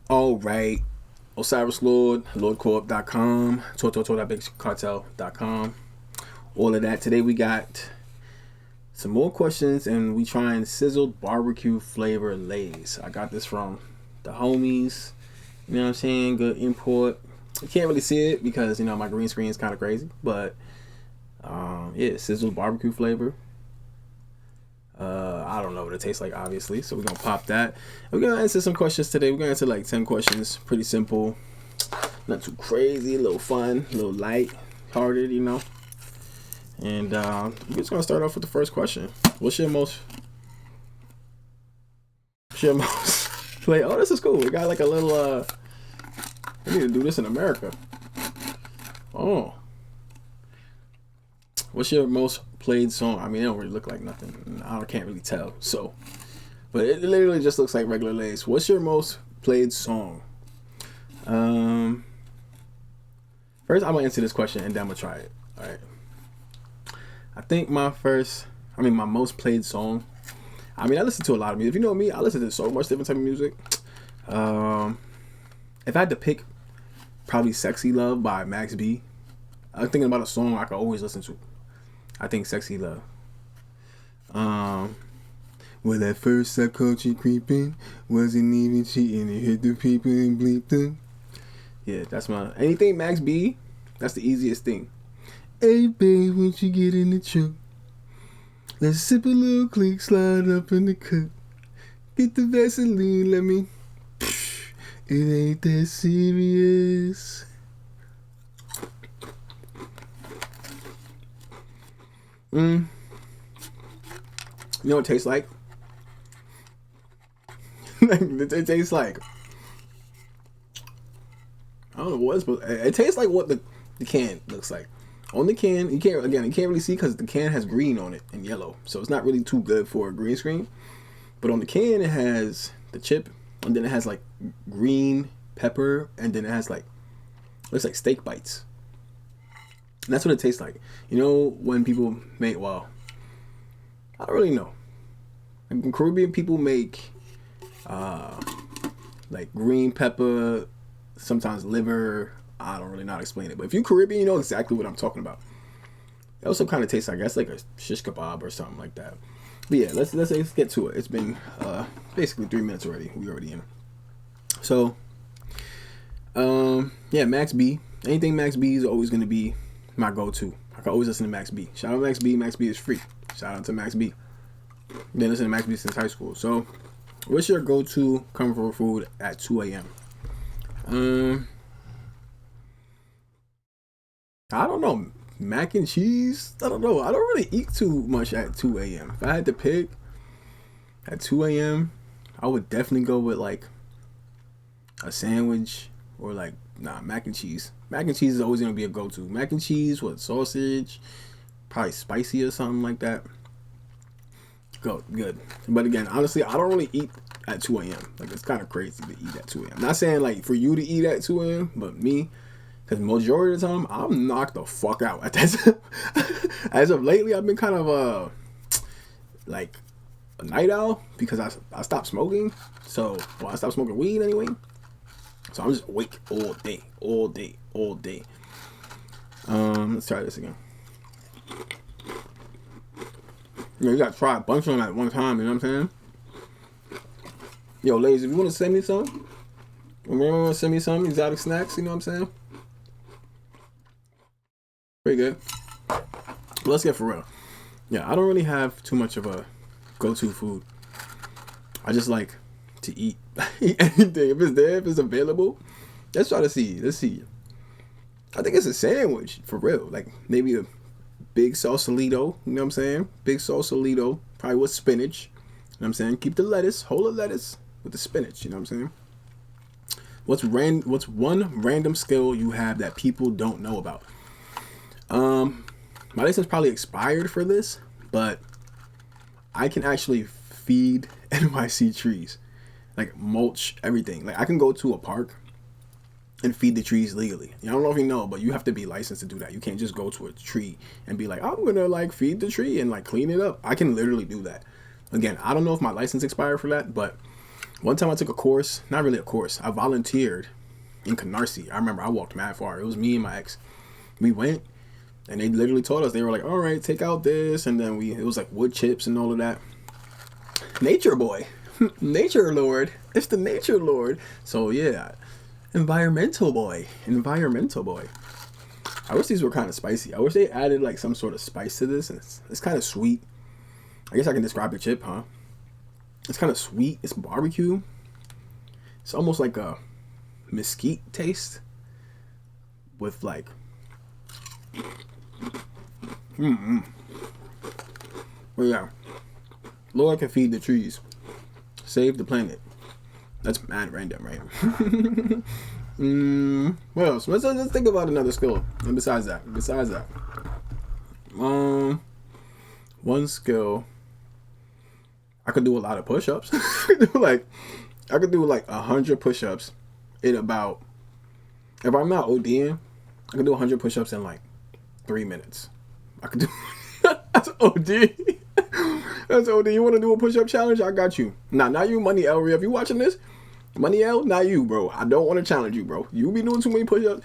All right. Osiris Lord, LordCorp.com, ToToTo.BigCartel.com, all of that. Today we got some more questions and we trying Sizzled Barbecue Flavor Lays. I got this from the homies. You know what I'm saying? Good import. You can't really see it because, my green screen is kind of crazy. But, yeah, Sizzled Barbecue Flavor. I don't know what it tastes like, obviously. So we're going to pop that. We're going to answer some questions today. We're going to answer like 10 questions. Pretty simple. Not too crazy. A little fun. A little light-hearted, And we're just going to start off with the first question. What's your most play? Oh, this is cool. We got like a little, I need to do this in America. Oh. What's your most played song? I mean, it don't really look like nothing. I can't really tell. So, but it literally just looks like regular Lays. What's your most played song? First, I'm gonna answer this question and then I'm gonna try it. All right. I think my most played song. I listen to a lot of music. If you know me, I listen to so much different type of music. If I had to pick, probably "Sexy Love" by Max B. I'm thinking about a song I could always listen to. I think "Sexy Love." Well, at first I caught you creeping, wasn't even cheating, it hit the people and bleeped them. Yeah, that's my anything Max B. That's the easiest thing. Hey babe, once you get in the truck, let's sip a little click, slide up in the cup. Get the Vaseline, let me. It ain't that serious. You know what it tastes like? It tastes like, I don't know what it's supposed. It tastes like what the can looks like. On the can, you can't really see because the can has green on it and yellow, so it's not really too good for a green screen. But on the can, it has the chip, and then it has like green pepper, and then it has like looks like steak bites. And that's what it tastes like. When people make, well, I don't really know. Like when Caribbean people make like green pepper, sometimes liver. I don't really know how to explain it. But if you're Caribbean, you know exactly what I'm talking about. It also kind of tastes like, that's like a shish kebab or something like that. But yeah, let's get to it. It's been basically 3 minutes already. We already in. So, yeah, Max B. Anything Max B is always going to be my go-to. I can always listen to Max B. Shout out Max B. Max B is free. Shout out to Max B. Been listening to Max B since high school. So, what's your go-to comfort food at 2 a.m.? I don't know. Mac and cheese? I don't know. I don't really eat too much at 2 a.m. If I had to pick at 2 a.m., I would definitely go with like a sandwich or like, mac and cheese. Mac and cheese is always going to be a go-to. Mac and cheese with sausage, probably spicy or something like that. Good. But again, honestly, I don't really eat at 2 a.m. Like, it's kind of crazy to eat at 2 a.m. Not saying like for you to eat at 2 a.m., but me, because majority of the time, I'm knocked the fuck out at that time. As of lately, I've been kind of like a night owl because I stopped smoking. So, I stopped smoking weed anyway. So I'm just awake all day. Let's try this again. You gotta try a bunch of them at one time, you know what I'm saying? Yo, ladies, if you want to send me some, exotic snacks, you know what I'm saying? Pretty good. But let's get for real. Yeah, I don't really have too much of a go-to food. I just like to eat anything. If it's there, if it's available, let's try to see. Let's see. I think it's a sandwich, for real. Like, maybe a big sausalito, you know what I'm saying? Big sausalito, probably with spinach. You know what I'm saying? Keep the lettuce, whole of lettuce with the spinach, you know what I'm saying? What's one random skill you have that people don't know about? My license probably expired for this, but I can actually feed NYC trees. Like, mulch, everything. Like, I can go to a park and feed the trees legally. I don't know if you know, but you have to be licensed to do that. You can't just go to a tree and be like, I'm gonna like feed the tree and like clean it up. I can literally do that. Again, I don't know if my license expired for that, but One time I took a course, not really a course, I volunteered in Canarsie. I remember I walked mad far. It was me and my ex. We went, and they literally told us, they were like, all right, take out this, and then it was like wood chips and all of that. Nature boy. Nature Lord. It's the Nature Lord. So yeah, environmental boy. I wish these were kind of spicy. I wish they added like some sort of spice to this. And it's kind of sweet. I guess I can describe the chip, huh? It's kind of sweet. It's barbecue. It's almost like a mesquite taste with like Well, yeah, Lord can feed the trees, save the planet. That's mad random, right? What else? Let's think about another skill. And besides that, one skill, I could do a lot of push-ups. I could do like 100 push-ups in about, if I'm not ODing, I could do 100 push-ups in like 3 minutes. I could do that's OD. That's OD. You want to do a push-up challenge? I got you. Nah, not you, Money L. If you watching this, Money L, not you, bro. I don't want to challenge you, bro. You be doing too many push-ups.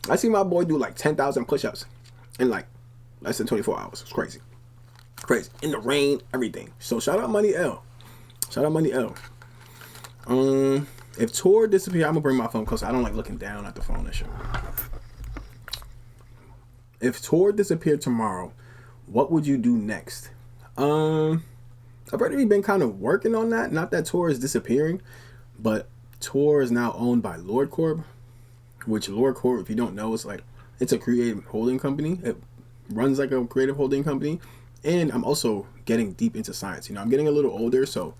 I see my boy do like 10,000 push-ups in like less than 24 hours. It's crazy. Crazy. In the rain, everything. So shout out Money L. If Tor disappear, I'm gonna bring my phone close. I don't like looking down at the phone and shit. If Tor disappeared tomorrow, what would you do next? I've already been kind of working on that. Not that Tor is disappearing, but Tor is now owned by Lourde Corp, which Lourde Corp, if you don't know, it's a creative holding company. It runs like a creative holding company. And I'm also getting deep into science. I'm getting a little older, so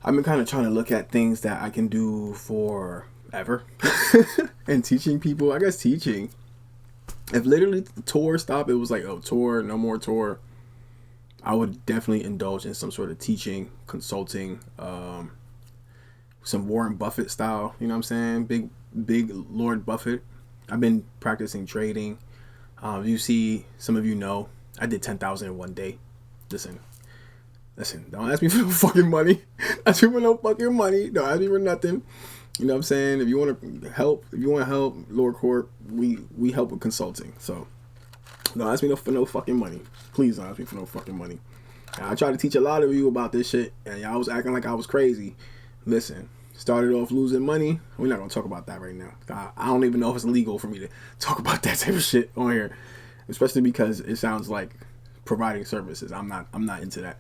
I've been kind of trying to look at things that I can do forever. And teaching people, I guess teaching. If literally Tor stopped, it was like, oh, Tor, no more Tor. I would definitely indulge in some sort of teaching, consulting, some Warren Buffett style, you know what I'm saying? Big Lord Buffett. I've been practicing trading. You see, some of you know, I did 10,000 in one day. Listen, don't ask me for no fucking money. Ask me for no fucking money. Don't ask me for nothing. You know what I'm saying? If you want to help, Lourde Corp, we help with consulting. So don't ask me for no fucking money. Please don't ask me for no fucking money. I try to teach a lot of you about this shit, and y'all was acting like I was crazy. Listen, started off losing money. We're not gonna talk about that right now. I don't even know if it's legal for me to talk about that type of shit on here, especially because it sounds like providing services. I'm not into that.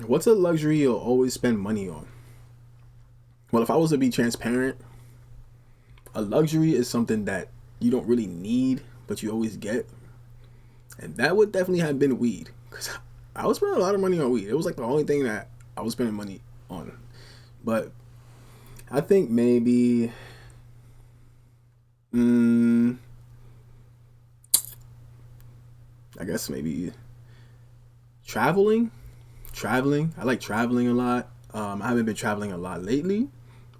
What's a luxury you'll always spend money on? Well, if I was to be transparent, a luxury is something that you don't really need, but you always get. And that would definitely have been weed. Because I was spending a lot of money on weed. It was like the only thing that I was spending money on. But I think maybe... I guess maybe traveling. I like traveling a lot. I haven't been traveling a lot lately,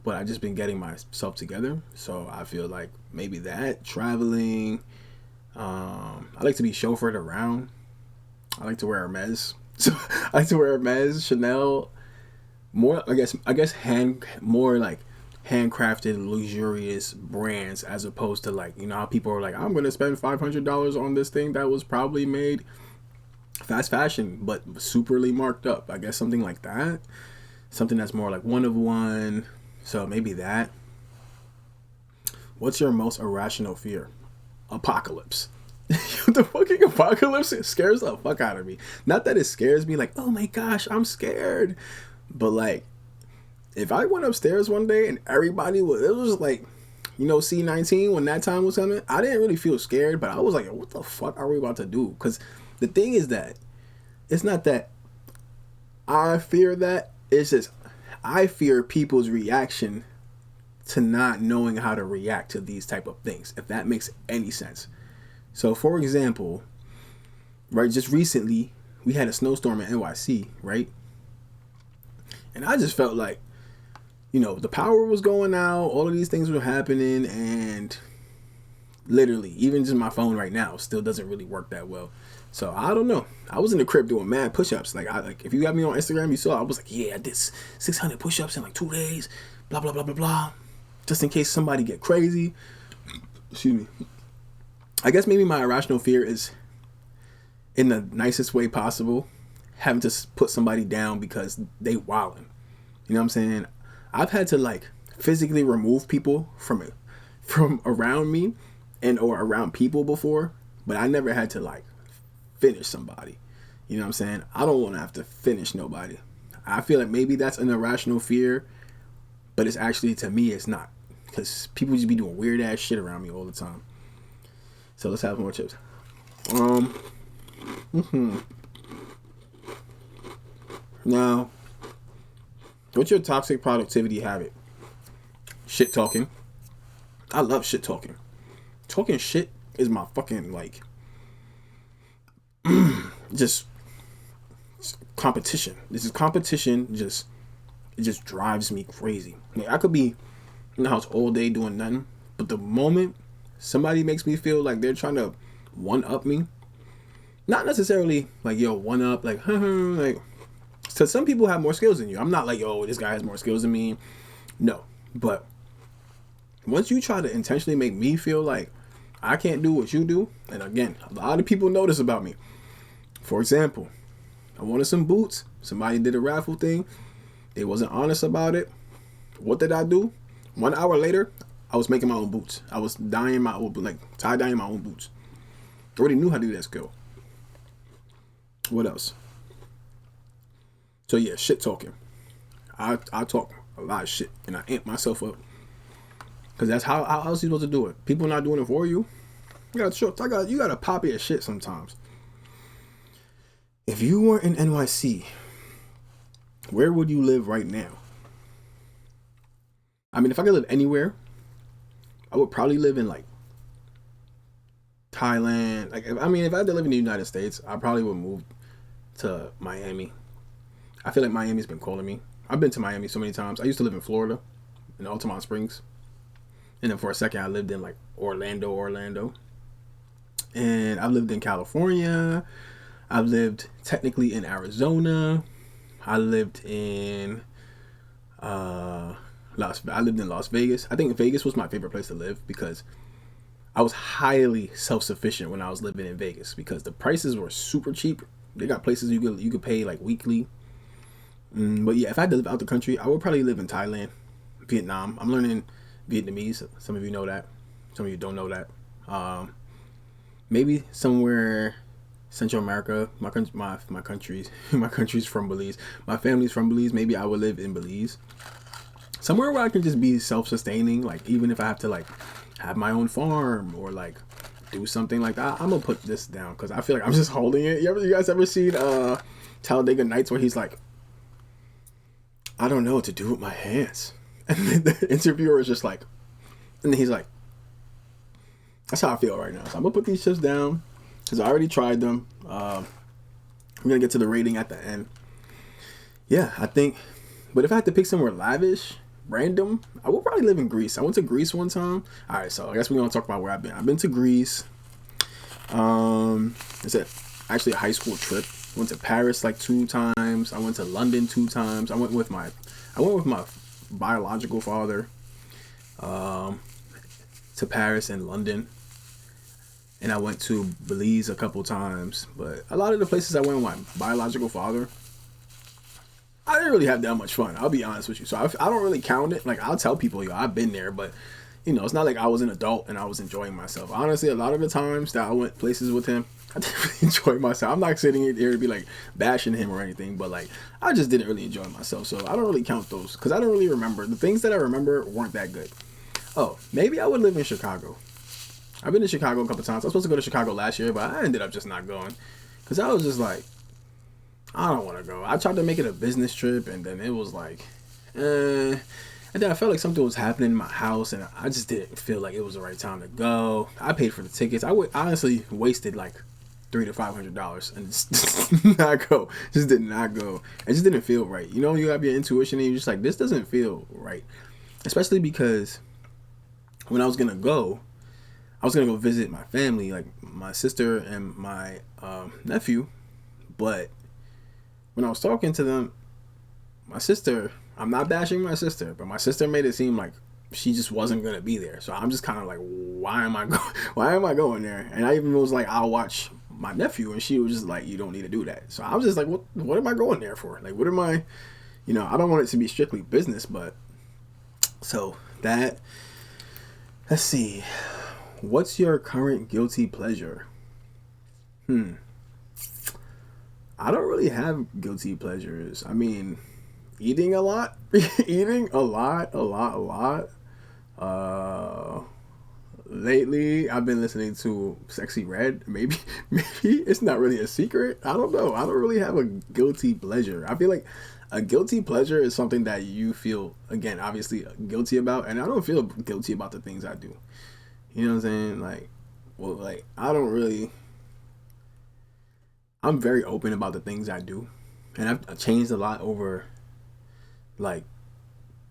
but I've just been getting myself together. So I feel like maybe that, traveling. I like to be chauffeured around. I like to wear Hermes. So I like to wear Hermes, Chanel. More, I guess more like handcrafted, luxurious brands, as opposed to like, how people are like, I'm gonna spend $500 on this thing that was probably made fast fashion, but superly marked up. I guess something like that. Something that's more like one of one. So maybe that. What's your most irrational fear? Apocalypse. The fucking apocalypse, it scares the fuck out of me. Not that it scares me like, oh my gosh, I'm scared. But like, if I went upstairs one day and everybody was, it was like, C-19 when that time was coming, I didn't really feel scared, but I was like, what the fuck are we about to do? Because the thing is that it's not that I fear that, it's just I fear people's reaction to not knowing how to react to these type of things, if that makes any sense. So for example, right, just recently we had a snowstorm in NYC, right? And I just felt like, the power was going out, all of these things were happening, and literally, even just my phone right now still doesn't really work that well. So I don't know. I was in the crib doing mad push-ups. Like if you got me on Instagram, you saw I was like, yeah, I did 600 push-ups in like 2 days. Blah blah blah blah blah. Just in case somebody get crazy. Excuse me. I guess maybe my irrational fear is, in the nicest way possible, having to put somebody down because they wildin'. You know what I'm saying? I've had to like physically remove people from around me and or around people before, but I never had to like finish somebody. You know what I'm saying? I don't want to have to finish nobody. I feel like maybe that's an irrational fear, but it's actually, to me, it's not, because people just be doing weird ass shit around me all the time. So let's have more chips. Now, what's your toxic productivity habit? Shit talking. I love shit talking. Talking shit is my fucking like just competition. This is competition. It just drives me crazy. Like, I could be in the house all day doing nothing, but the moment somebody makes me feel like they're trying to one up me, not necessarily like, yo, one up, like, like, so some people have more skills than you. I'm not like, yo, this guy has more skills than me. No, but once you try to intentionally make me feel like I can't do what you do, and again, a lot of people know this about me. For example, I wanted some boots. Somebody did a raffle thing. They wasn't honest about it. What did I do? 1 hour later, I was making my own boots. I was dyeing my own, like tie-dyeing my own boots. I already knew how to do that skill. What else? So yeah, shit talking. I talk a lot of shit and I amp myself up. Cause that's how else you supposed to do it. People not doing it for you. You gotta pop your shit sometimes. If you weren't in NYC, where would you live right now? I mean, if I could live anywhere, I would probably live in like Thailand. Like, if I had to live in the United States, I probably would move to Miami. I feel like Miami's been calling me. I've been to Miami so many times. I used to live in Florida, in Altamont Springs. And then for a second, I lived in like Orlando. And I've lived in California. I've lived technically in Arizona. I lived in Las Vegas. I think Vegas was my favorite place to live because I was highly self-sufficient when I was living in Vegas because the prices were super cheap. They got places you could pay like weekly. But yeah, if I had to live out the country, I would probably live in Thailand, Vietnam. I'm learning Vietnamese. Some of you know that. Some of you don't know that. Maybe somewhere Central America. My country's from Belize. My family's from Belize. Maybe I would live in Belize. Somewhere where I can just be self-sustaining. Like, even if I have to like have my own farm or like do something like that, I'm gonna put this down because I feel like I'm just holding it. You guys ever seen Talladega Nights where he's like, I don't know what to do with my hands, and then the interviewer is just like, and then he's like, that's how I feel right now. So I'm gonna put these chips down because I already tried them. I'm gonna get to the rating at the end. Yeah, I think. But if I had to pick somewhere lavish, random, I would probably live in Greece. I went to Greece one time. All right, so I guess we're gonna talk about where I've been. I've been to Greece. It's actually a high school trip. Went to Paris like 2 times. I went to London 2 times. I went with my biological father to Paris and London. And I went to Belize a couple times. But a lot of the places I went with my biological father, I didn't really have that much fun. I'll be honest with you. So I don't really count it. Like, I'll tell people, yo, I've been there. But, you know, it's not like I was an adult and I was enjoying myself. Honestly, a lot of the times that I went places with him, I didn't really enjoy myself. I'm not sitting here to be like bashing him or anything, but like I just didn't really enjoy myself. So I don't really count those because I don't really remember. The things that I remember weren't that good. Oh, maybe I would live in Chicago. I've been to Chicago a couple times. I was supposed to go to Chicago last year, but I ended up just not going because I was just like, I don't want to go. I tried to make it a business trip, and then it was like, and then I felt like something was happening in my house, and I just didn't feel like it was the right time to go. I paid for the tickets. I would honestly wasted like $300 to $500 and just did not go. Just did not go. It just didn't feel right. You know, you have your intuition, and you're just like, this doesn't feel right. Especially because when I was gonna go, I was gonna go visit my family, like my sister and my nephew, but when I was talking to them, my sister, I'm not bashing my sister, but my sister made it seem like she just wasn't gonna be there. So I'm just kind of like, why am I going? Why am I going there? And I even was like, I'll watch my nephew, and she was just like, you don't need to do that. So I was just like, what am I going there for? Like, what am I? I don't want it to be strictly business, but so that. Let's see. What's your current guilty pleasure? I don't really have guilty pleasures. I mean, eating a lot. Eating a lot. Lately, I've been listening to Sexy Red. Maybe it's not really a secret. I don't know. I don't really have a guilty pleasure. I feel like a guilty pleasure is something that you feel, again, obviously guilty about, and I don't feel guilty about the things I do. You know what I'm saying? I don't really. I'm very open about the things I do, and I've changed a lot over, like,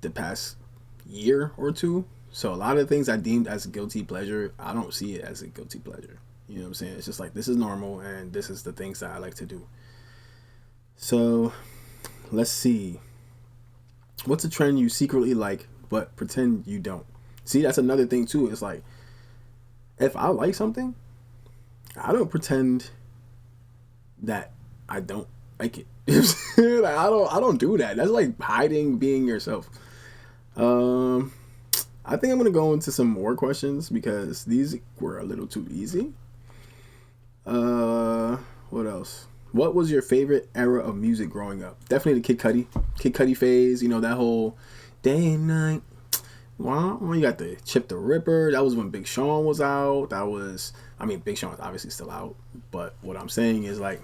the past year or two. So a lot of the things I deemed as a guilty pleasure, I don't see it as a guilty pleasure. You know what I'm saying? It's just like, this is normal, and this is the things that I like to do. So, let's see. What's a trend you secretly like, but pretend you don't? See, that's another thing, too. It's like, if I like something, I don't pretend that I don't like it. Like, I don't do that. That's like hiding being yourself. I think I'm gonna go into some more questions because these were a little too easy. What else? What was your favorite era of music growing up? Definitely the Kid Cudi phase. That whole day and night. Well, you got the Chip the Ripper. That was when Big Sean was out. Big Sean's obviously still out. But what I'm saying is, like,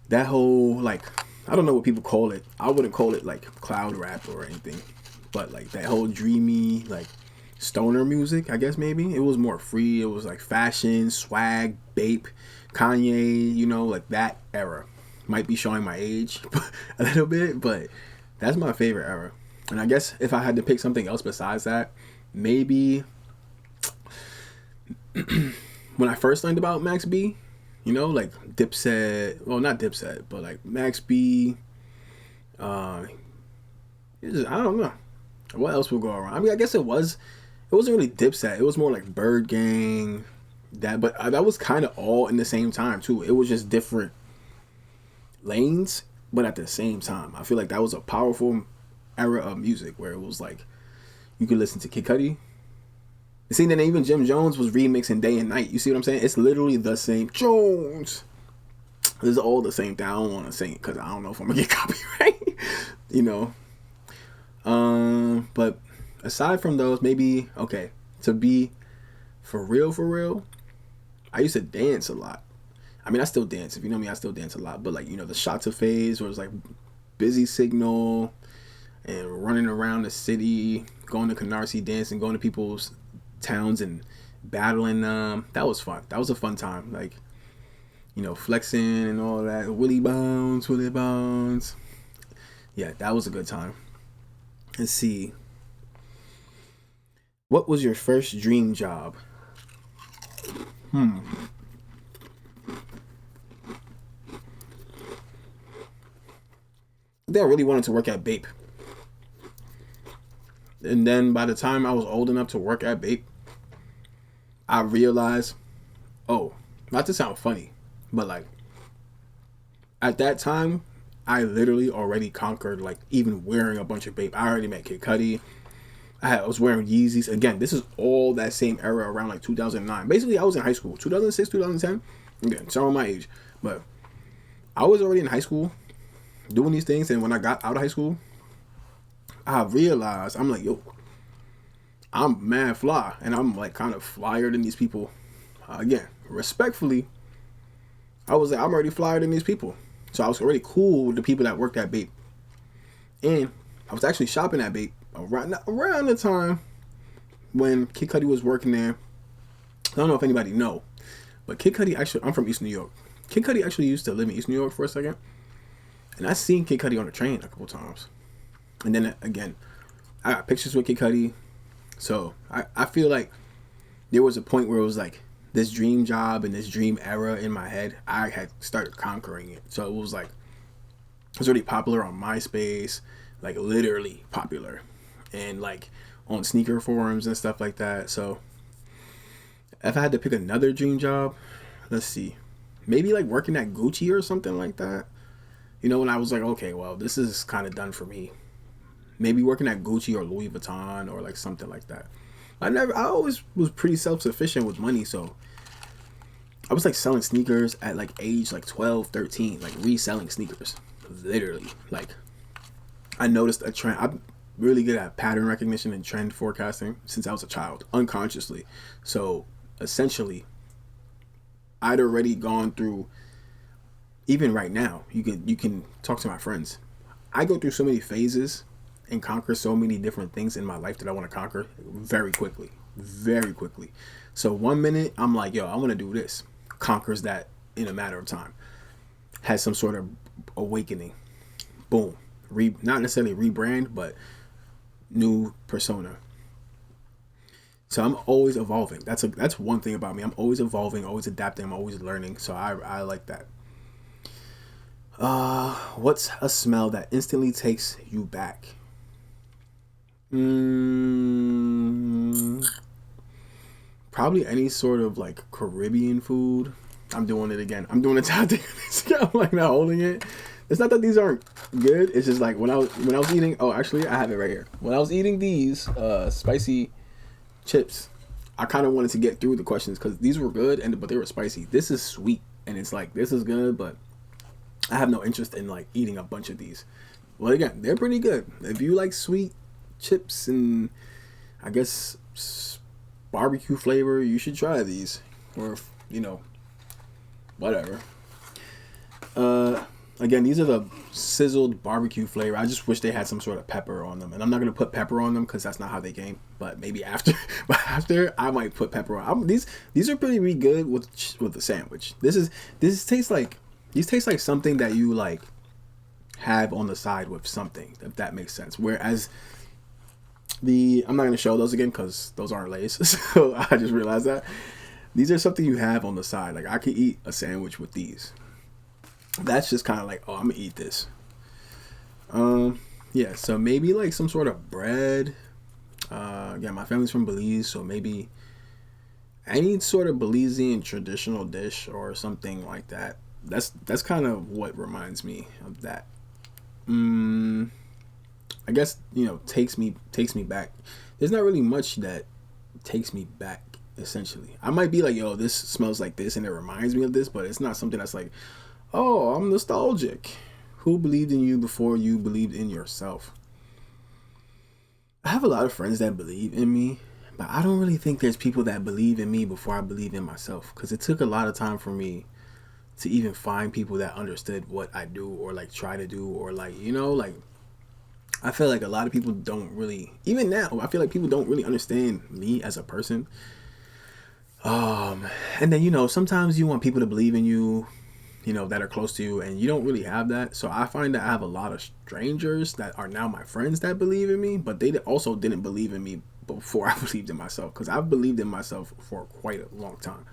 that whole, like, I don't know what people call it. I wouldn't call it, like, cloud rap or anything. But, like, that whole dreamy, like, stoner music, I guess maybe. It was more free. It was, like, fashion, swag, Bape, Kanye, like, that era. Might be showing my age a little bit, but that's my favorite era. And I guess if I had to pick something else besides that, maybe when I first learned about Max B, like Dipset, well, not Dipset, but like Max B, I don't know. What else would go around? I guess it wasn't really Dipset. It was more like Bird Gang, but that was kind of all in the same time too. It was just different lanes, but at the same time. I feel like that was a powerful era of music where it was like you could listen to Kid Cudi. See, then even Jim Jones was remixing Day and Night. You see what I'm saying? It's literally the same. Jones. It's all the same thing. I don't want to sing it because I don't know if I'm gonna get copyright. But aside from those, maybe to be for real, I used to dance a lot. I still dance. If you know me, I still dance a lot. But like, the Shotzi phase where it was like Busy Signal and running around the city, going to Canarsie dancing, going to people's towns and battling them. That was fun. That was a fun time. Like, flexing and all that. Willie Bones. Yeah, that was a good time. Let's see. What was your first dream job? I think I really wanted to work at Bape. And then by the time I was old enough to work at Bape, I realized, not to sound funny, but like at that time, I literally already conquered, like, even wearing a bunch of Bape. I already met Kid Cudi. I was wearing Yeezys. Again, this is all that same era around like 2009. Basically, I was in high school. 2006, 2010. Again, some of my age. But I was already in high school doing these things. And when I got out of high school, I realized, I'm like, I'm mad fly. And I'm like kind of flyer than these people. Again, respectfully, I was like, I'm already flyer than these people. So I was already cool with the people that worked at Bape. And I was actually shopping at Bape around the time when Kid Cudi was working there. I don't know if anybody know, but Kid Cudi actually, I'm from East New York. Kid Cudi actually used to live in East New York for a second. And I seen Kid Cudi on the train a couple times. And then again, I got pictures with Kid Cudi. So I feel like there was a point where it was like this dream job and this dream era in my head. I had started conquering it. So it was like, it was already popular on MySpace, like literally popular, and like on sneaker forums and stuff like that. So if I had to pick another dream job, let's see, maybe like working at Gucci or something like that. You know, when I was like, okay, well, this is kind of done for me. Maybe working at Gucci or Louis Vuitton or like something like that. I always was pretty self-sufficient with money, so I was like selling sneakers at like age like 12, 13, like reselling sneakers. Literally. Like, I noticed a trend. I'm really good at pattern recognition and trend forecasting since I was a child, unconsciously. So essentially, I'd already gone through, even right now, you can talk to my friends. I go through so many phases and conquer so many different things in my life that I want to conquer very quickly. Very quickly. So one minute I'm like, yo, I want to do this. Conquers that in a matter of time. Has some sort of awakening. Boom. Not necessarily rebrand, but new persona. So I'm always evolving. That's one thing about me. I'm always evolving, always adapting, I'm always learning. So I like that. What's a smell that instantly takes you back? Probably any sort of like Caribbean food. I'm doing it again. I'm doing a top thing. I'm like not holding it. It's not that these aren't good. It's just like when I was eating. Oh, actually, I have it right here. When I was eating these spicy chips, I kind of wanted to get through the questions because these were good but they were spicy. This is sweet and it's like this is good, but I have no interest in like eating a bunch of these. Well, again, they're pretty good. If you like sweet chips and I guess barbecue flavor, you should try these. Or whatever. Again, these are the Sizzled Barbecue Flavor. I just wish they had some sort of pepper on them. And I'm not going to put pepper on them because that's not how they came. But maybe after. But after, I might put pepper on. These are pretty good with the sandwich. These taste like something that you like have on the side with something, if that makes sense. Whereas I'm not going to show those again because those aren't Lay's. So I just realized that. These are something you have on the side. Like I could eat a sandwich with these. That's just kind of like, oh, I'm gonna eat this. Yeah, so maybe like some sort of bread. Yeah, my family's from Belize, so maybe any sort of Belizean traditional dish or something like that. That's kind of what reminds me of that. I guess takes me back. There's not really much that takes me back. Essentially, I might be like, yo, this smells like this, and it reminds me of this, but it's not something that's like, oh, I'm nostalgic. Who believed in you before you believed in yourself? I have a lot of friends that believe in me, but I don't really think there's people that believe in me before I believe in myself. Because it took a lot of time for me to even find people that understood what I do or like try to do or like, like I feel like a lot of people don't really, even now, I feel like people don't really understand me as a person. And then, sometimes you want people to believe in you, that are close to you, and you don't really have that. So I find that I have a lot of strangers that are now my friends that believe in me, but they also didn't believe in me before I believed in myself, because I've believed in myself for quite a long time.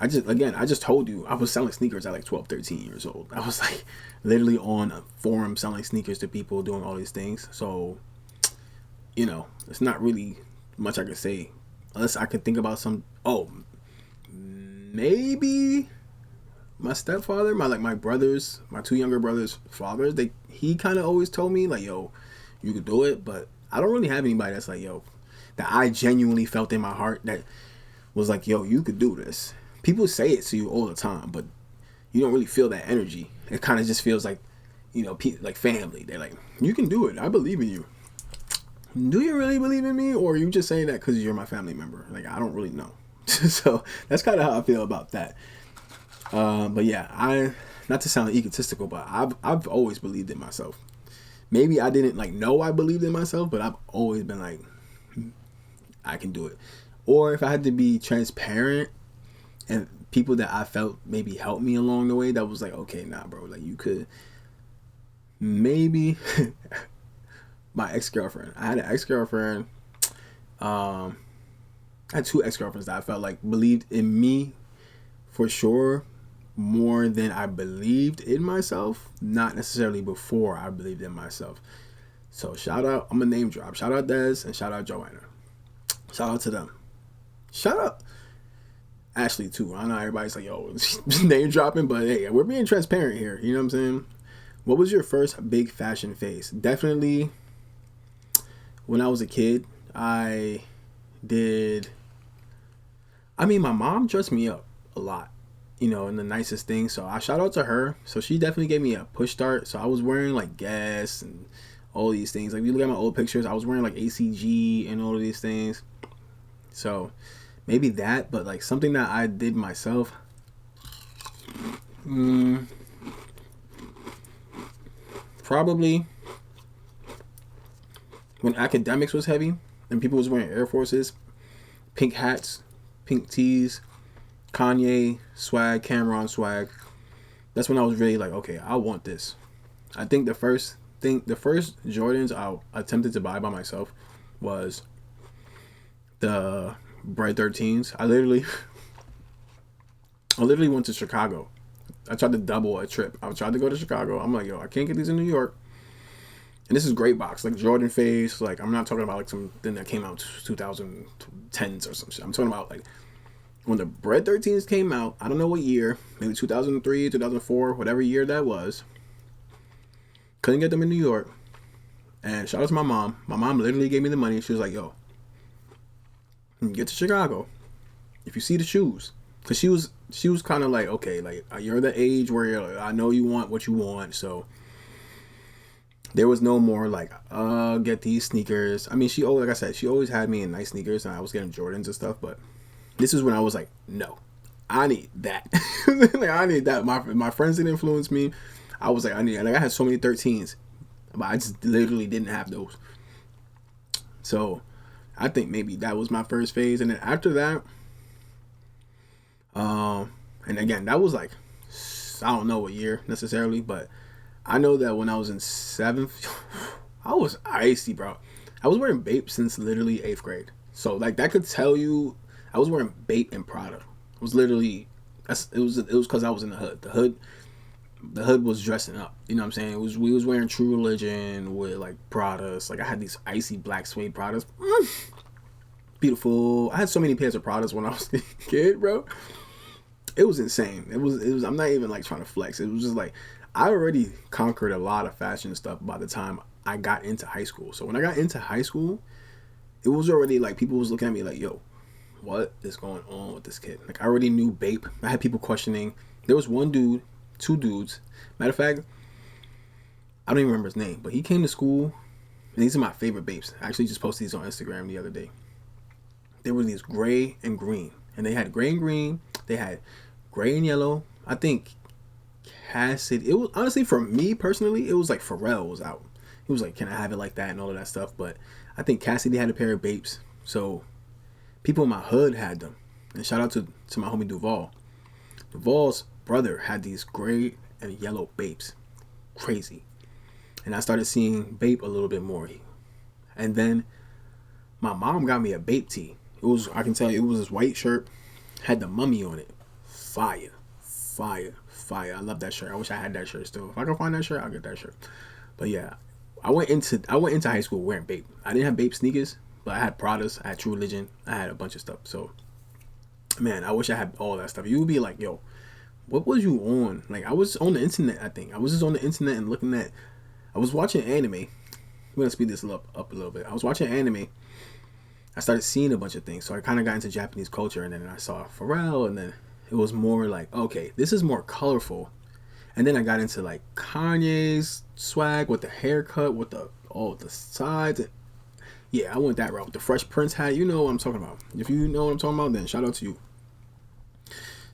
I just told you I was selling sneakers at like 12, 13 years old. I was like literally on a forum selling sneakers to people, doing all these things. So, it's not really much I could say. Unless I could think about maybe my stepfather, my brothers, my two younger brothers' fathers, he kind of always told me like, yo, you could do it, but I don't really have anybody that's like, yo, that I genuinely felt in my heart that was like, yo, you could do this. People say it to you all the time, but you don't really feel that energy. It kind of just feels like, like family. They're like, you can do it. I believe in you. Do you really believe in me, or are you just saying that because you're my family member? Like, I don't really know. So that's kind of how I feel about that. But yeah, not to sound egotistical, but I've always believed in myself. Maybe I didn't know I believed in myself, but I've always been like, I can do it. Or if I had to be transparent, and people that I felt maybe helped me along the way, that was like, okay, nah, bro, like you could maybe. My ex-girlfriend. I had an ex-girlfriend. I had two ex-girlfriends that I felt like believed in me for sure more than I believed in myself. Not necessarily before I believed in myself. So shout out, I'm a name drop. Shout out Des and shout out Joanna. Shout out to them. Shout out Ashley too. I know everybody's like, yo, name dropping, but hey, we're being transparent here. You know what I'm saying? What was your first big fashion phase? Definitely when I was a kid, my mom dressed me up a lot, you know, in the nicest things. So I shout out to her. So she definitely gave me a push start. So I was wearing like Guess and all these things. Like if you look at my old pictures, I was wearing like ACG and all of these things. So maybe that, but like something that I did myself. Probably when academics was heavy and people was wearing Air Forces, pink hats, pink tees, Kanye swag, Cameron swag. That's when I was really like, okay, I want this. I think the first Jordans I attempted to buy by myself was the Bright 13s. I literally went to Chicago. I tried to double a trip. I tried to go to Chicago. I'm like, yo, I can't get these in New York. And this is great box, like Jordan Face. Like I'm not talking about like something that came out 2010s or some shit. I'm talking about like when the Bread 13s came out. I don't know what year, maybe 2003, 2004, whatever year that was. Couldn't get them in New York. And shout out to my mom. My mom literally gave me the money. She was like, yo, get to Chicago. If you see the shoes. Because she was kind of like, okay, like you're the age where you're like, I know you want what you want. So there was no more like, get these sneakers. I mean, like I said, she always had me in nice sneakers and I was getting Jordans and stuff. But this is when I was like, no, I need that. Like, I need that. My friends didn't influence me. I was like, I need it. Like I had so many 13s, but I just literally didn't have those. So I think maybe that was my first phase. And then after that, and again, that was like, I don't know what year necessarily, but I know that when I was in 7th, I was icy, bro. I was wearing Bape since literally 8th grade. So like that could tell you, I was wearing Bape and Prada. It was literally, it was because I was in the hood. The hood was dressing up. You know what I'm saying? We was wearing True Religion with like Pradas. Like I had these icy black suede Pradas. Beautiful. I had so many pairs of Pradas when I was a kid, bro. It was insane. It was. I'm not even like trying to flex. It was just like I already conquered a lot of fashion stuff by the time I got into high school. So when I got into high school, it was already like people was looking at me like, yo, what is going on with this kid? Like I already knew Bape. I had people questioning. There was one dude, two dudes. Matter of fact, I don't even remember his name, but he came to school, and these are my favorite Bapes. I actually just posted these on Instagram the other day. There were these gray and green, and they had gray and green. They had gray and yellow. I think Cassidy. It was honestly for me personally, it was like Pharrell was out. He was like, "Can I have it like that?" and all of that stuff. But I think Cassidy had a pair of Bapes, so people in my hood had them. And shout out to my homie Duval. Duval's brother had these gray and yellow Bapes. Crazy. And I started seeing Bape a little bit more. And then my mom got me a Bape tee. It was, I can tell you, it was this white shirt, had the mummy on it. Fire. Fire. Fire. I love that shirt. I wish I had that shirt still. If I can find that shirt, I'll get that shirt. But yeah, I went into high school wearing Bape. I didn't have Bape sneakers, but I had Pradas, I had True Religion, I had a bunch of stuff. So, man, I wish I had all that stuff. You would be like, yo, what was you on? Like, I was on the internet, I think. I was just on the internet and looking at, I was watching anime. We're going to speed this up a little bit. I was watching anime. I started seeing a bunch of things. So I kind of got into Japanese culture, and then I saw Pharrell, and then it was more like, okay, this is more colorful. And then I got into like Kanye's swag with the haircut, with the sides. Yeah, I went that route with the Fresh Prince hat. You know what I'm talking about. If you know what I'm talking about, then shout out to you.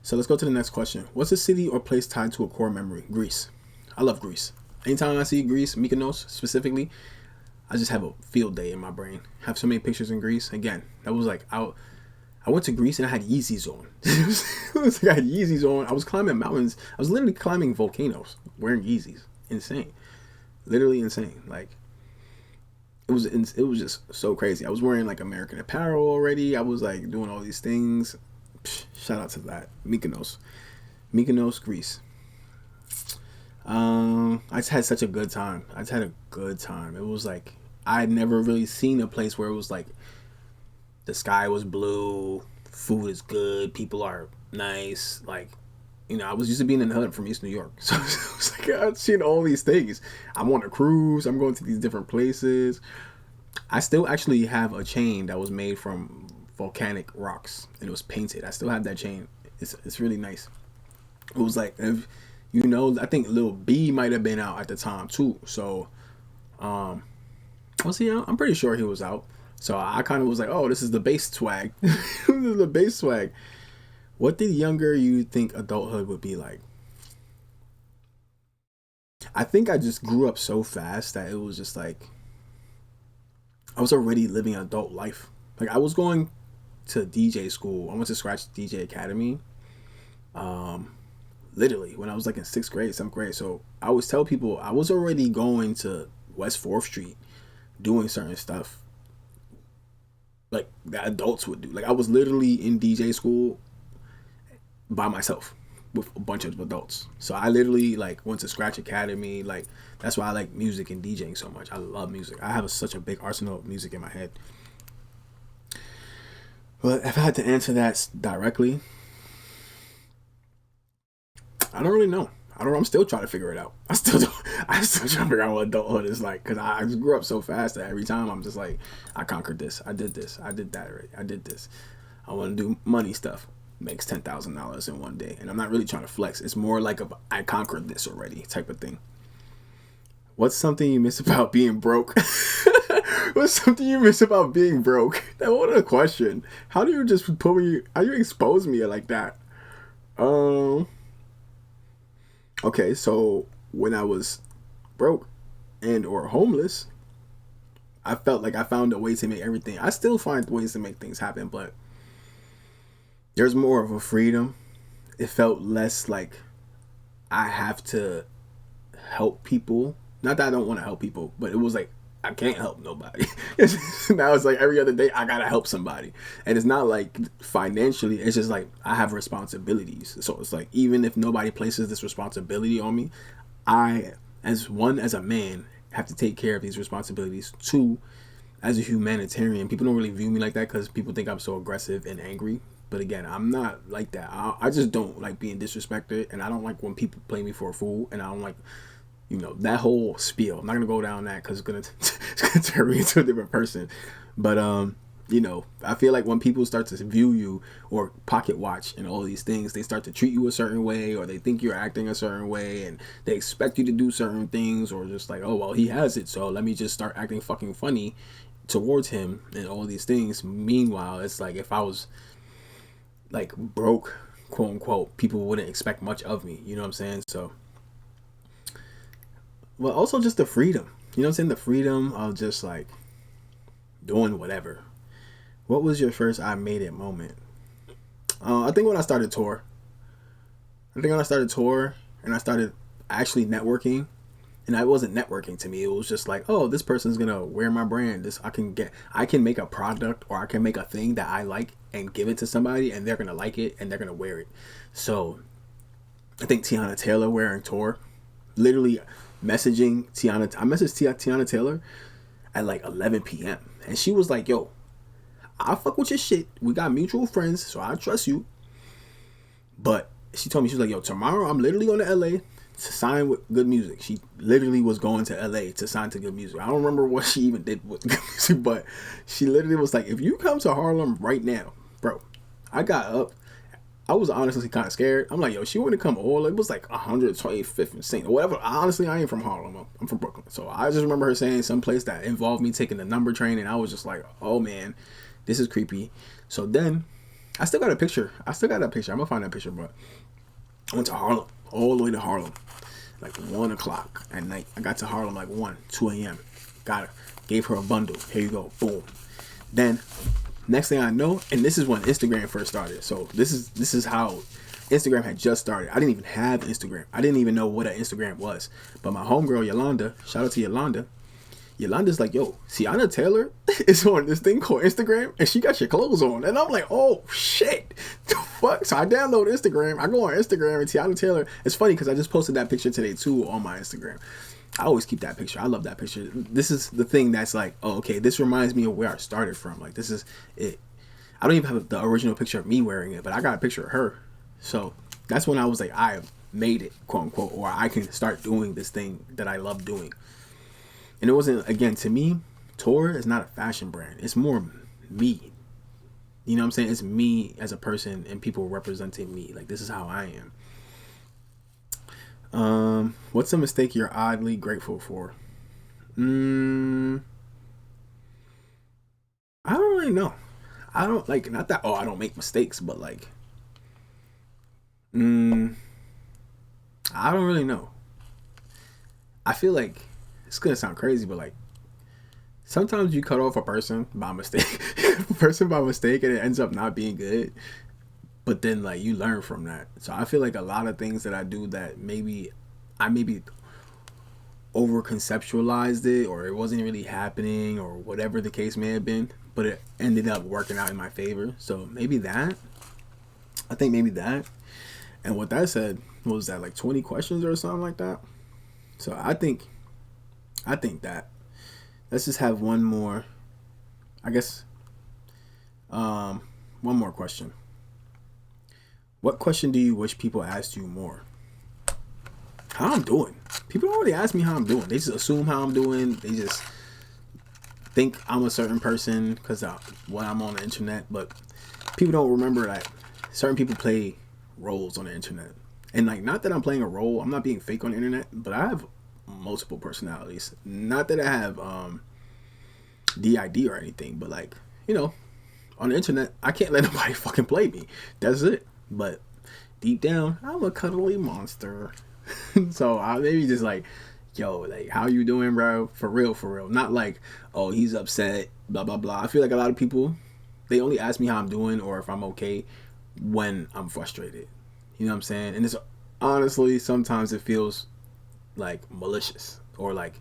So let's go to the next question. What's a city or place tied to a core memory? Greece. I love Greece. Anytime I see Greece, Mykonos specifically, I just have a field day in my brain. I have so many pictures in Greece. Again, that was like, I went to Greece and I had Yeezys on. It was like I had Yeezys on. I was climbing mountains. I was literally climbing volcanoes wearing Yeezys. Insane. Literally insane. Like, it was just so crazy. I was wearing like American Apparel already. I was like doing all these things. Shout out to that Mykonos, Greece. I just had such a good time. I just had a good time. It was like I had never really seen a place where it was like the sky was blue, food is good, people are nice. Like, you know, I was used to being in the hood from East New York, so it was like I've seen all these things. I'm on a cruise. I'm going to these different places. I still actually have a chain that was made from volcanic rocks and it was painted. I still have that chain. It's really nice. It was like, if, you know, I think Lil B might have been out at the time too. So, well, see, I'm pretty sure he was out. So I kind of was like, oh, this is the bass swag. This is the bass swag. What did younger you think adulthood would be like? I think I just grew up so fast that it was just like I was already living adult life. Like I was going to DJ school. I went to Scratch DJ Academy. Literally when I was like in 6th grade, 7th grade. So I always tell people I was already going to West 4th Street doing certain stuff like that adults would do. Like I was literally in DJ school by myself with a bunch of adults. So I literally like went to Scratch Academy. Like that's why I like music and DJing so much. I love music. I have such a big arsenal of music in my head. But if I had to answer that directly, I don't really know. I'm still trying to figure it out. I'm still trying to figure out what adulthood is like because I just grew up so fast that every time I'm just like, I conquered this. I did this. I did that already. I did this. I want to do money stuff. Makes $10,000 in one day, and I'm not really trying to flex. It's more like I conquered this already type of thing. What's something you miss about being broke? What's something you miss about being broke? That what a question. How do you just put me? How do you expose me like that? Okay, so when I was broke and or homeless, I felt like I found a way to make everything. I still find ways to make things happen, but there's more of a freedom. It felt less like I have to help people. Not that I don't want to help people, but it was like I can't help nobody. Now it's like every other day I gotta help somebody, and it's not like financially. It's just like I have responsibilities. So it's like even if nobody places this responsibility on me, I, as a man, have to take care of these responsibilities. Two, as a humanitarian, people don't really view me like that because people think I'm so aggressive and angry. But again, I'm not like that. I just don't like being disrespected, and I don't like when people play me for a fool, and I don't like, you know, that whole spiel. I'm not gonna go down that because it's gonna turn me into a different person. But you know, I feel like when people start to view you or pocket watch and all these things, they start to treat you a certain way, or they think you're acting a certain way, and they expect you to do certain things, or just like, oh well, he has it, so let me just start acting fucking funny towards him and all these things. Meanwhile, it's like if I was like broke, quote unquote, people wouldn't expect much of me. You know what I'm saying? So, well, also just the freedom. You know what I'm saying? The freedom of just like doing whatever. What was your first I made it moment? I think when I started tour. And I started actually networking. And it wasn't networking to me. It was just like, oh, this person's gonna wear my brand. I can make a product or I can make a thing that I like and give it to somebody, and they're gonna like it and they're gonna wear it. So I think Tiana Taylor wearing tour, literally messaging Tiana. I messaged Tiana Taylor at like 11 p.m. and she was like, yo, I fuck with your shit. We got mutual friends, so I trust you. But she told me, she was like, yo, tomorrow I'm literally going to LA to sign with Good Music. She literally was going to LA to sign to Good Music. I don't remember what she even did with Good Music, but she literally was like, if you come to Harlem right now, bro, I got up. I was honestly kind of scared. I'm like, yo, she wouldn't come all. It was like 125th and St. or whatever. Honestly, I ain't from Harlem. I'm from Brooklyn. So I just remember her saying some place that involved me taking the number train, and I was just like, oh man, this is creepy. So then I still got a picture. I'm gonna find that picture, but I went to Harlem, all the way to Harlem, like 1 o'clock at night. I got to Harlem like 2 a.m. Got her, gave her a bundle. Here you go, boom. Then next thing I know, and this is when Instagram first started. So this is how Instagram had just started. I didn't even have Instagram. I didn't even know what an Instagram was. But my homegirl Yolanda, shout out to Yolanda, Yolanda's like, yo, Tiana Taylor is on this thing called Instagram, and she got your clothes on. And I'm like, oh, shit. The fuck? So I download Instagram. I go on Instagram, and Tiana Taylor. It's funny because I just posted that picture today, too, on my Instagram. I always keep that picture. I love that picture. This is the thing that's like, oh, okay, this reminds me of where I started from. Like, this is it. I don't even have the original picture of me wearing it, but I got a picture of her. So that's when I was like, I made it, quote unquote, or I can start doing this thing that I love doing. And it wasn't, again, to me, Tor is not a fashion brand. It's more me. You know what I'm saying? It's me as a person and people representing me. Like, this is how I am. What's a mistake you're oddly grateful for? I don't really know. I don't, like, not that, I don't make mistakes, but, like, I don't really know. I feel like, it's gonna sound crazy, but, like, sometimes you cut off a person by mistake, and it ends up not being good. But then, like, you learn from that. So I feel like a lot of things that I do that maybe over conceptualized it, or it wasn't really happening, or whatever the case may have been, but it ended up working out in my favor. So maybe that. I think maybe that. And with that said, what was that, like 20 questions or something like that? So I think that. Let's just have one more. I guess. One more question. What question do you wish people asked you more? How I'm doing. People already ask me how I'm doing. They just assume how I'm doing. They just think I'm a certain person because when I'm on the internet. But people don't remember that certain people play roles on the internet. And, like, not that I'm playing a role. I'm not being fake on the internet. But I have multiple personalities. Not that I have DID or anything. But, like, you know, on the internet, I can't let nobody fucking play me. That's it. But deep down, I'm a cuddly monster. So I maybe just like, yo, like, how you doing, bro? For real. Not like, oh, he's upset, blah, blah, blah. I feel like a lot of people, they only ask me how I'm doing or if I'm okay when I'm frustrated. You know what I'm saying? And it's honestly, sometimes it feels like malicious or like,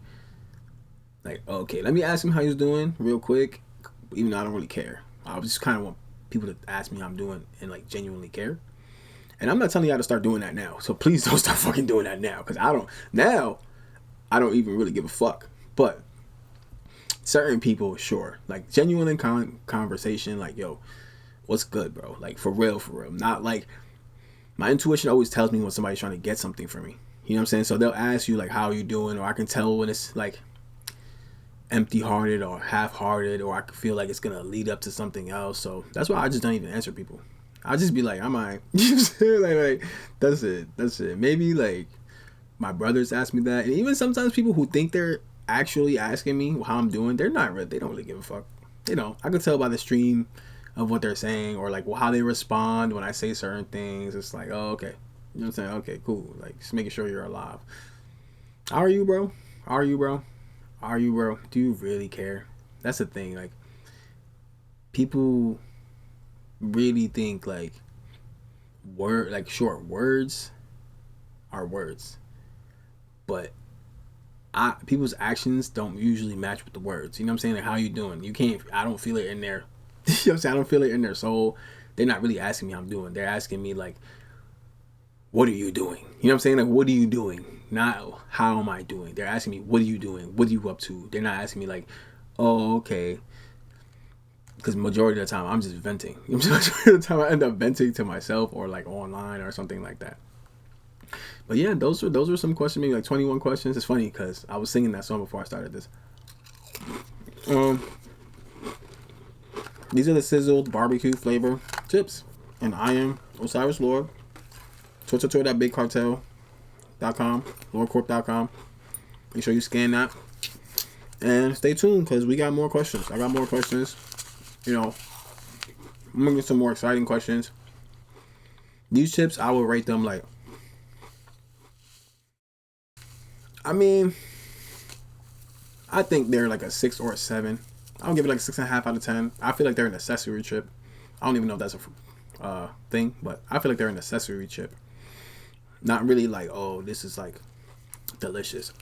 okay, let me ask him how he's doing real quick, even though I don't really care. I just kind of want people to ask me how I'm doing and, like, genuinely care. And I'm not telling y'all to start doing that now. So please don't start fucking doing that now. Because I don't even really give a fuck. But certain people, sure. Like, genuine conversation, like, yo, what's good, bro? Like, for real. Not like, my intuition always tells me when somebody's trying to get something from me. You know what I'm saying? So they'll ask you, like, how are you doing? Or I can tell when it's, like, empty-hearted or half-hearted, or I can feel like it's gonna lead up to something else. So that's why I just don't even answer people. I just be like, I'm alright. You know what I'm saying? Like that's it. Maybe, like, my brothers ask me that, and even sometimes people who think they're actually asking me how I'm doing, they're not really. They don't really give a fuck. You know, I can tell by the stream of what they're saying, or like how they respond when I say certain things. It's like, oh, okay. You know what I'm saying? Okay, cool. Like, just making sure you're alive. How are you, bro? Do you really care? That's the thing. Like, people really think like short words are words, but people's actions don't usually match with the words. You know what I'm saying? Like, how you doing? I don't feel it in their you know what I'm saying? I don't feel it in their soul. They're not really asking me how I'm doing. They're asking me, like, what are you doing? You know what I'm saying? Like, what are you doing? Not how am I doing? They're asking me, what are you doing? What are you up to? They're not asking me, like, oh, okay. Because majority of the time, I'm just venting. You know what I'm saying? Majority of the time, I end up venting to myself or, like, online or something like that. But yeah, those are some questions, maybe like 21 questions. It's funny because I was singing that song before I started this. These are the Sizzled Barbecue Flavor chips. And I am Osiris Lourde. Tour.bigcartel.com, LourdeCorp.com. Make sure you scan that. And stay tuned because we got more questions. I got more questions. You know, I'm going to get some more exciting questions. These chips, I will rate them like, I mean, I think they're like a 6 or a 7. I'll give it like 6.5 out of 10. I feel like they're an accessory chip. I don't even know if that's a thing, but I feel like they're an accessory chip. Not really like, oh, this is like delicious.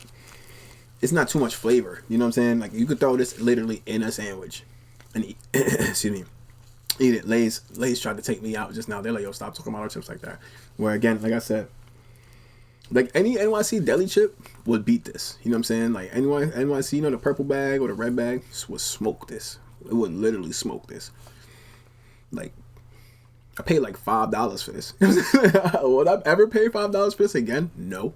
it's not too much flavor. You know what I'm saying? Like, you could throw this literally in a sandwich and eat. Excuse me. Eat it. Lay's tried to take me out just now. They're like, yo, stop talking about our chips like that. Where again, like I said, like any NYC deli chip would beat this. You know what I'm saying? Like NYC, you know, the purple bag or the red bag would smoke this. It would literally smoke this. Like, I paid like $5 for this. Would I ever pay $5 for this again? No.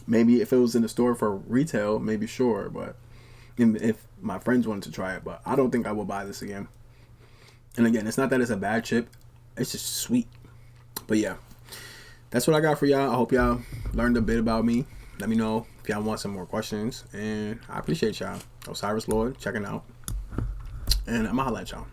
Maybe if it was in the store for retail, maybe sure. But if my friends wanted to try it, but I don't think I will buy this again. And again, it's not that it's a bad chip. It's just sweet. But yeah, that's what I got for y'all. I hope y'all learned a bit about me. Let me know if y'all want some more questions. And I appreciate y'all. Osiris Lourde checking out. And I'm going to holla at y'all.